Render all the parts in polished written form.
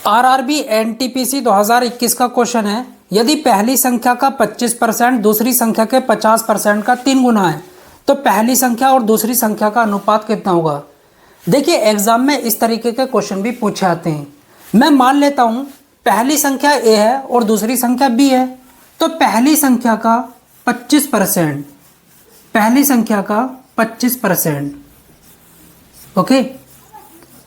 RRB NTPC 2021 का question है, यदि पहली संख्या का 25% दूसरी संख्या के 50% का 3 गुना है तो पहली संख्या और दूसरी संख्या का अनुपात कितना होगा। देखिए एग्जाम में इस तरीके के क्वेश्चन भी पूछे आते हैं। मैं मान लेता हूं पहली संख्या ए है और दूसरी संख्या बी है, तो पहली संख्या का 25%, पहली संख्या का 25%, ओके,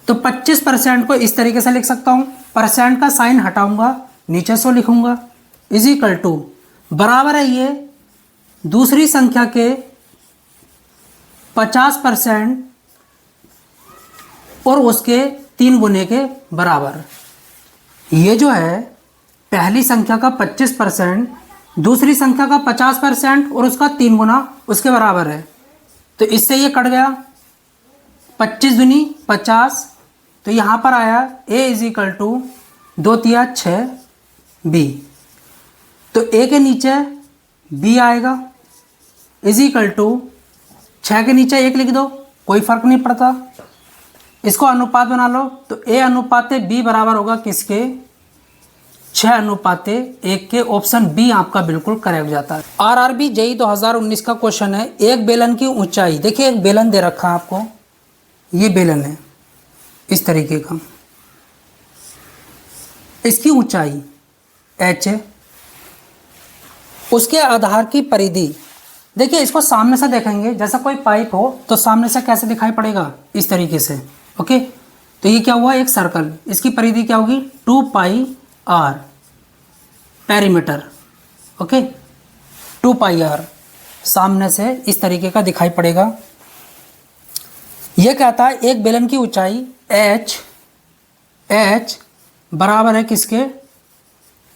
तो 25% को इस तरीके से लिख सकता हूं, परसेंट का साइन हटाऊंगा, नीचे 100 लिखूंगा, इज इक्वल टू बराबर है ये दूसरी संख्या के 50% और उसके 3 गुने के बराबर। ये जो है पहली संख्या का 25%, दूसरी संख्या का 50% और उसका 3 गुना उसके बराबर है, तो इससे ये कट गया, 25 दूनी 50, तो यहाँ पर आया a इज इक्वल टू 2 तिया 6 b, तो a के नीचे b आएगा इज इक्वल टू 6 के नीचे 1 लिख दो, कोई फर्क नहीं पड़ता। इसको अनुपात बना लो तो a अनुपाते b बराबर होगा किसके, 6 अनुपाते 1 के। ऑप्शन बी आपका बिल्कुल करेक्ट जाता है। आरआरबी जेईई 2019 का क्वेश्चन है, एक बेलन की ऊंचाई, देखिए एक बेलन दे रखा है आपको, ये बेलन है इस तरीके का, इसकी ऊंचाई h है, उसके आधार की परिधि, देखिए इसको सामने से देखेंगे, जैसा कोई पाइप हो तो सामने से कैसे दिखाई पड़ेगा, इस तरीके से, ओके। तो ये क्या हुआ, एक सर्कल, इसकी परिधि क्या होगी 2 पाई r पेरीमीटर, ओके, 2 पाई r सामने से इस तरीके का दिखाई पड़ेगा। यह कहता है एक बेलन की ऊंचाई h बराबर है किसके,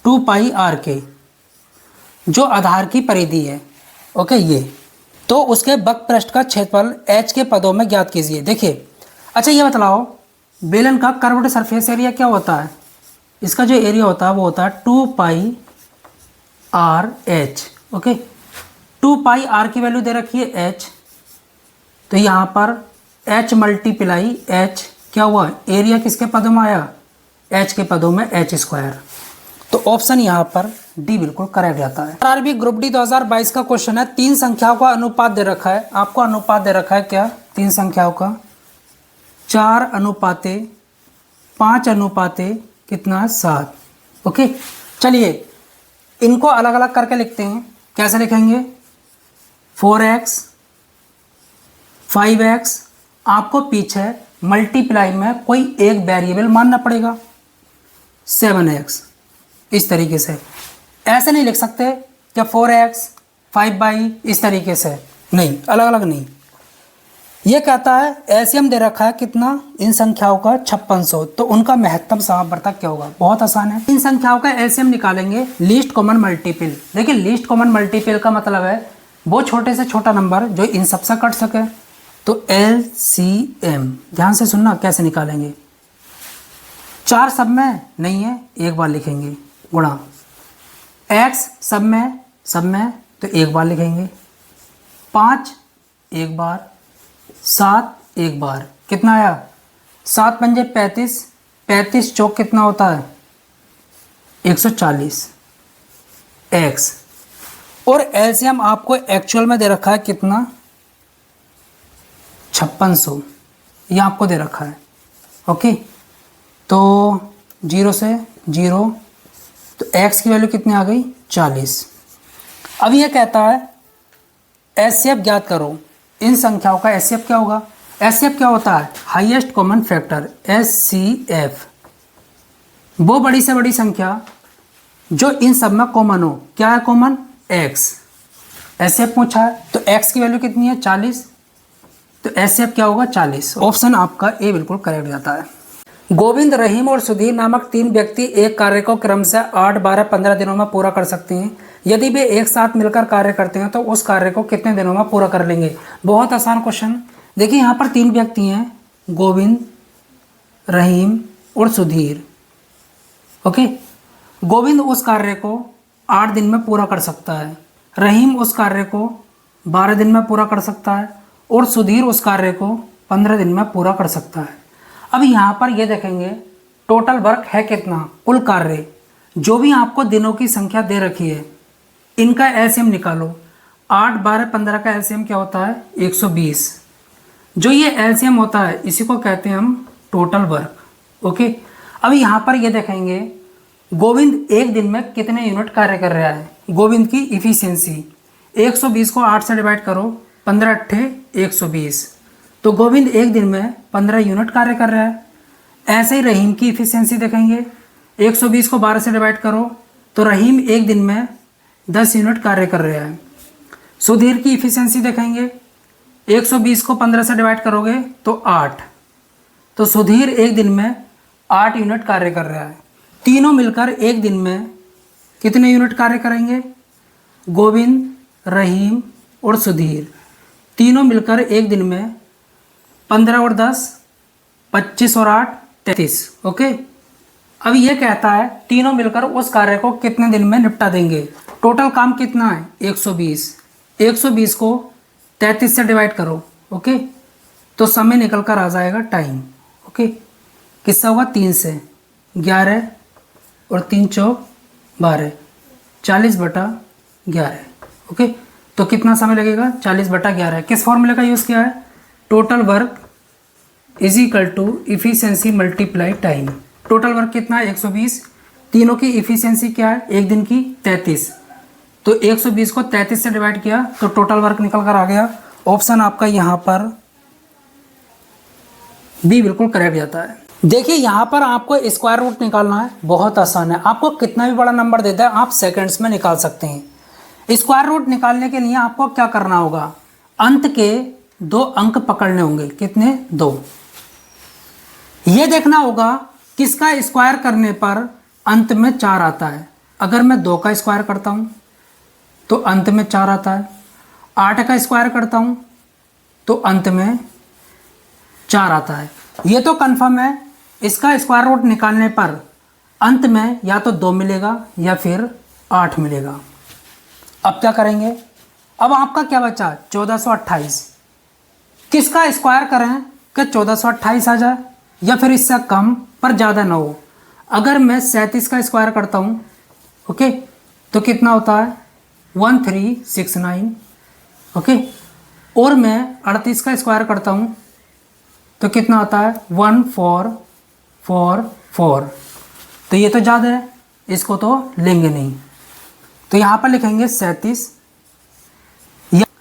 2 पाई r के, जो आधार की परिधि है, ओके ये, तो उसके वक्र पृष्ठ का क्षेत्रफल h के पदों में ज्ञात कीजिए। देखिए अच्छा ये बतलाओ बेलन का कर्व्ड सरफेस एरिया क्या होता है, इसका जो एरिया होता है वो होता है 2 पाई r h, ओके। 2 पाई r की वैल्यू दे रखी है h, तो यहाँ पर h मल्टीप्लाई h क्या हुआ, एरिया किसके पदों में आया, h के पदों में h स्क्वायर, तो ऑप्शन यहाँ पर डी बिल्कुल करेक्ट जाता है। आरआरबी ग्रुप डी 2022 का क्वेश्चन है, 3 संख्याओं का अनुपात दे रखा है, आपको अनुपात दे रखा है क्या, 3 संख्याओं का 4 अनुपाते 5 अनुपाते कितना 7, ओके। चलिए इनको अलग अलग करके लिखते हैं, कैसे लिखेंगे, 4x 5x, आपको पीछे मल्टीप्लाई में कोई एक वेरिएबल मानना पड़ेगा, 7x, इस तरीके से। ऐसे नहीं लिख सकते क्या 4x 5 इस तरीके से, नहीं, अलग अलग नहीं। ये कहता है एलसीएम दे रखा है कितना, इन संख्याओं का 5600, तो उनका महत्तम समापवर्तक क्या होगा, बहुत आसान है। इन संख्याओं का एलसीएम निकालेंगे, लीस्ट कॉमन मल्टीपल। देखिए लीस्ट कॉमन मल्टीपल का मतलब है वो छोटे से छोटा नंबर जो इन सबसे कट सके, तो एलसीएम ध्यान से सुनना कैसे निकालेंगे, 4 सब में नहीं है, एक बार लिखेंगे, गुणा x सब में तो एक बार लिखेंगे, 5 एक बार, 7 एक बार, कितना आया 7 पंजे 35, 35 चौक कितना होता है 140 x, और एलसीएम आपको एक्चुअल में दे रखा है कितना 5600, ये आपको दे रखा है, ओके। तो 0 से 0, तो x की वैल्यू कितनी आ गई 40। अब ये कहता है एचसीएफ ज्ञात करो, इन संख्याओं का एचसीएफ क्या होगा, एचसीएफ क्या होता है हाईएस्ट कॉमन फैक्टर, एचसीएफ वो बड़ी से बड़ी संख्या जो इन सब में कॉमन हो, क्या है कॉमन, x, एचसीएफ पूछा है, तो x की वैल्यू कितनी है 40, तो एचसीएफ क्या होगा 40, ऑप्शन आपका ए बिल्कुल करेक्ट जाता है। गोविंद, रहीम और सुधीर नामक 3 व्यक्ति एक कार्य को क्रम से 8, 12, 15 दिनों में पूरा कर सकते हैं। यदि वे एक साथ मिलकर कार्य करते हैं तो उस कार्य को कितने दिनों में पूरा कर लेंगे। बहुत आसान क्वेश्चन। देखिए यहाँ पर 3 व्यक्ति हैं, गोविंद, रहीम और सुधीर, ओके। गोविंद उस कार्य को 8 दिन में पूरा कर सकता है, रहीम उस कार्य को 12 दिन में पूरा कर सकता है और सुधीर उस कार्य को 15 दिन में पूरा कर सकता है। अब यहाँ पर ये देखेंगे टोटल वर्क है कितना, कुल कार्य, जो भी आपको दिनों की संख्या दे रखी है इनका एलसीएम निकालो। 8, 12, 15 का एलसीएम क्या होता है 120। जो ये एलसीएम होता है इसी को कहते हैं हम टोटल वर्क। ओके, अब यहाँ पर ये देखेंगे गोविंद एक दिन में कितने यूनिट कार्य कर रहा है। गोविंद की इफिशियंसी 120 को 8 से डिवाइड करो, 15 अट्ठे 120, तो गोविंद एक दिन में 15 यूनिट कार्य कर रहा है। ऐसे ही रहीम की इफिशियंसी देखेंगे, 120 को 12 से डिवाइड करो तो रहीम एक दिन में 10 यूनिट कार्य कर रहा है। सुधीर की इफिशियंसी देखेंगे, 120 को 15 से डिवाइड करोगे तो 8, तो सुधीर एक दिन में 8 यूनिट कार्य कर रहा है। तीनों मिलकर एक दिन में कितने यूनिट कार्य करेंगे, गोविंद, रहीम और सुधीर तीनों मिलकर एक दिन में 15 और 10 25 और 8 33। ओके, अब ये कहता है तीनों मिलकर उस कार्य को कितने दिन में निपटा देंगे। टोटल काम कितना है 120, 120 को 33 से डिवाइड करो। ओके, तो समय निकल कर आ जाएगा टाइम। ओके, किससे होगा 3 से, 11 और 3 चौक 12, 40/11। ओके, तो कितना समय लगेगा 40/11। किस फॉर्मूले का यूज़ किया है, total work is equal to efficiency multiply time. Total work कितना है 120, तीनों की इफिशियंसी क्या है एक दिन की 33, तो 120 को 33 से डिवाइड किया तो टोटल वर्क निकल कर आ गया। ऑप्शन आपका यहाँ पर बी बिल्कुल करेक्ट जाता है। देखिए यहाँ पर आपको स्क्वायर रूट निकालना है, बहुत आसान है। आपको कितना भी बड़ा नंबर देता है आप सेकंड्स में निकाल सकते हैं। स्क्वायर रूट निकालने के लिए आपको क्या करना होगा, अंत के 2 अंक पकड़ने होंगे। कितने, 2। ये देखना होगा किसका स्क्वायर करने पर अंत में 4 आता है। अगर मैं 2 का स्क्वायर करता हूँ तो अंत में 4 आता है, 8 का स्क्वायर करता हूँ तो अंत में 4 आता है। ये तो कंफर्म है, इसका स्क्वायर रूट निकालने पर अंत में या तो 2 मिलेगा या फिर 8 मिलेगा। अब क्या करेंगे, अब आपका क्या बचा 1428। किसका स्क्वायर करें कि 1428 आ जाए या फिर इससे कम पर ज़्यादा ना हो। अगर मैं 37 का स्क्वायर करता हूँ ओके तो कितना होता है 1369। ओके, और मैं 38 का स्क्वायर करता हूँ तो कितना आता है 1444। तो ये तो ज़्यादा है, इसको तो लेंगे नहीं, तो यहाँ पर लिखेंगे 37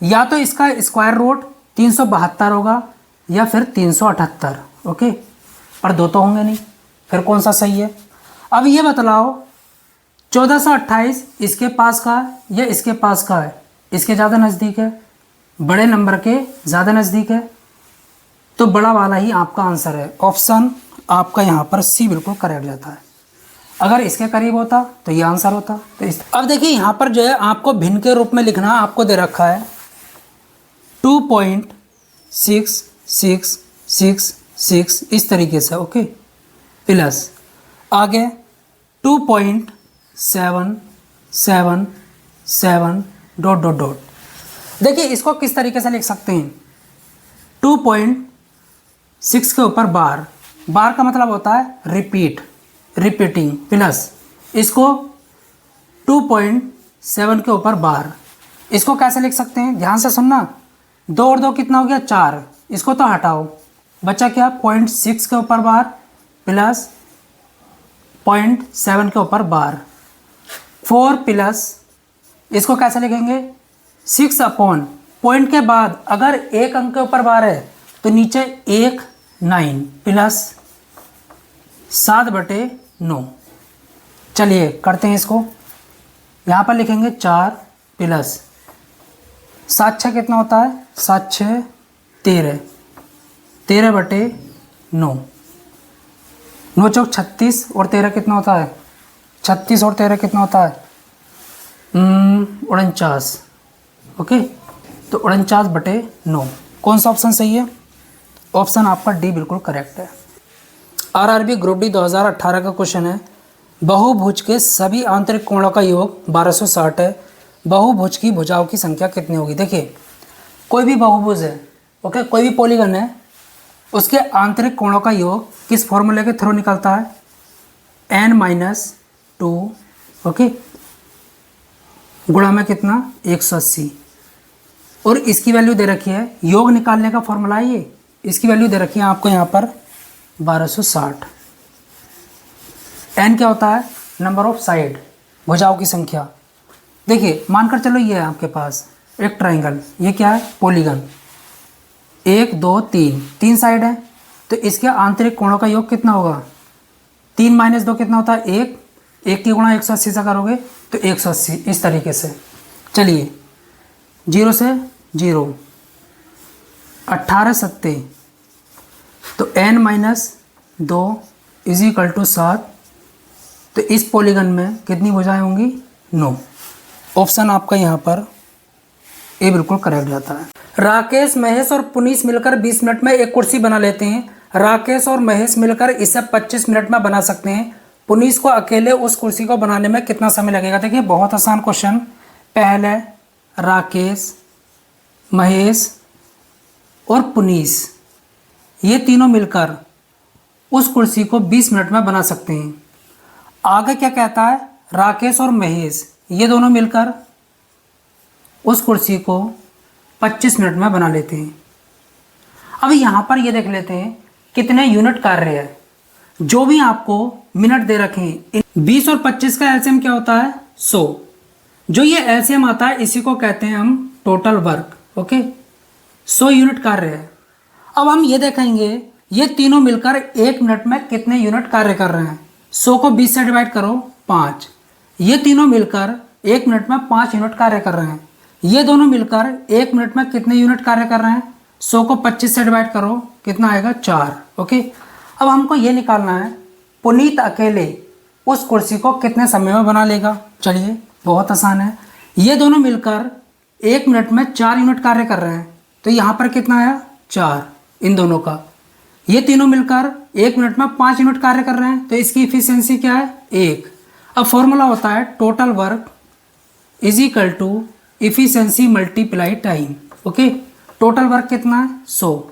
या तो इसका स्क्वायर रूट 372 होगा या फिर 378। ओके, और 2 तो होंगे नहीं, फिर कौन सा सही है। अब ये बतलाओ 1428 इसके पास का है या इसके पास का है, इसके ज़्यादा नज़दीक है, बड़े नंबर के ज़्यादा नज़दीक है, तो बड़ा वाला ही आपका आंसर है। ऑप्शन आपका यहाँ पर सी बिल्कुल करेक्ट जाता है। अगर इसके करीब होता तो ये आंसर होता। तो अब देखिए यहाँ पर जो है आपको भिन्न के रूप में लिखना आपको दे रखा है 2.6666 इस तरीके से। ओके, प्लस आगे 2.777 ... देखिए इसको किस तरीके से लिख सकते हैं, 2.6 के ऊपर बार, बार का मतलब होता है रिपीटिंग, प्लस इसको 2.7 के ऊपर बार। इसको कैसे लिख सकते हैं, ध्यान से सुनना, 2 और 2 कितना हो गया 4, इसको तो हटाओ, बचा क्या 0.6 के ऊपर बार प्लस 0.7 के ऊपर बार, 4 प्लस इसको कैसे लिखेंगे 6 अपॉन पॉइंट के बाद अगर एक अंक के ऊपर बार है तो नीचे 1 9 प्लस 7/9। चलिए करते हैं इसको, यहाँ पर लिखेंगे 4 प्लस 7 6 कितना होता है 7 6 13, 13/9, 9 चौक 36 और 13 कितना होता है 36 और 13 कितना होता है 49। ओके, तो 49/9 कौन सा ऑप्शन सही है, ऑप्शन आपका डी बिल्कुल करेक्ट है। आरआरबी ग्रुप डी 2018 का क्वेश्चन है, बहुभुज के सभी आंतरिक कोणों का योग 1260 है, बहुभुज की भुजाओं की संख्या कितनी होगी। देखिए कोई भी बहुभुज है, कोई भी पॉलीगन है, उसके आंतरिक कोणों का योग किस फॉर्मूले के थ्रू निकलता है, n-2, ओके, गुणा में कितना 180, और इसकी वैल्यू दे रखी है, योग निकालने का फॉर्मूला है ये, इसकी वैल्यू दे रखी है आपको यहाँ पर 1260। n क्या होता है, नंबर ऑफ साइड, भुजाओं की संख्या। देखिए मानकर चलो ये है आपके पास एक ट्राइंगल, ये क्या है, पॉलीगन, 1 2 3, 3 साइड है, तो इसके आंतरिक कोणों का योग कितना होगा, 3 - 2 कितना होता है 1, 1 की गुणा 180 से करोगे तो 180, इस तरीके से। चलिए 0 से 0, 18 सत्ते, तो n-2 = 7, तो इस पॉलीगन में कितनी भुजाएं होंगी, 9। ऑप्शन आपका यहाँ पर ए बिल्कुल करेक्ट जाता है। राकेश, महेश और पुनीश मिलकर 20 मिनट में एक कुर्सी बना लेते हैं। राकेश और महेश मिलकर इसे 25 मिनट में बना सकते हैं। पुनीश को अकेले उस कुर्सी को बनाने में कितना समय लगेगा। देखिए बहुत आसान क्वेश्चन। पहले राकेश, महेश और पुनीश ये तीनों मिलकर उस कुर्सी को 20 मिनट में बना सकते हैं। आगे क्या कहता है, राकेश और महेश ये दोनों मिलकर उस कुर्सी को 25 मिनट में बना लेते हैं। अब यहाँ पर ये देख लेते हैं कितने यूनिट कार्य है। जो भी आपको मिनट दे रखे हैं, 20 और 25 का एलसीएम क्या होता है, 100। जो ये एलसीएम आता है इसी को कहते हैं हम टोटल वर्क। ओके, 100 यूनिट कार्य है। अब हम ये देखेंगे ये तीनों मिलकर 1 मिनट में कितने यूनिट कार्य कर रहे हैं। 100 को 20 से डिवाइड करो, 5। ये तीनों मिलकर 1 मिनट में 5 यूनिट कार्य कर रहे हैं। ये दोनों मिलकर 1 मिनट में कितने यूनिट कार्य कर रहे हैं। 100 को 25 से डिवाइड करो, कितना आएगा, 4। ओके, अब हमको ये निकालना है पुनीत अकेले उस कुर्सी को कितने समय में बना लेगा। चलिए बहुत आसान है। ये दोनों मिलकर 1 मिनट में 4 यूनिट कार्य कर रहे हैं, तो यहाँ पर कितना आया, 4 इन दोनों का। ये तीनों मिलकर 1 मिनट में 5 यूनिट कार्य कर रहे हैं, तो इसकी इफिशियंसी क्या है, 1। अब फॉर्मूला होता है total work = efficiency multiply time. Okay, total work कितना है, 100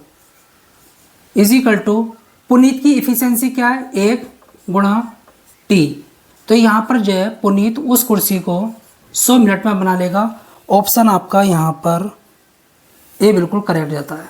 = पुनीत की इफिशियंसी क्या है, 1 × T। तो यहाँ पर जो है पुनीत उस कुर्सी को 100 मिनट में बना लेगा। ऑप्शन आपका यहाँ पर ए बिल्कुल करेक्ट जाता है।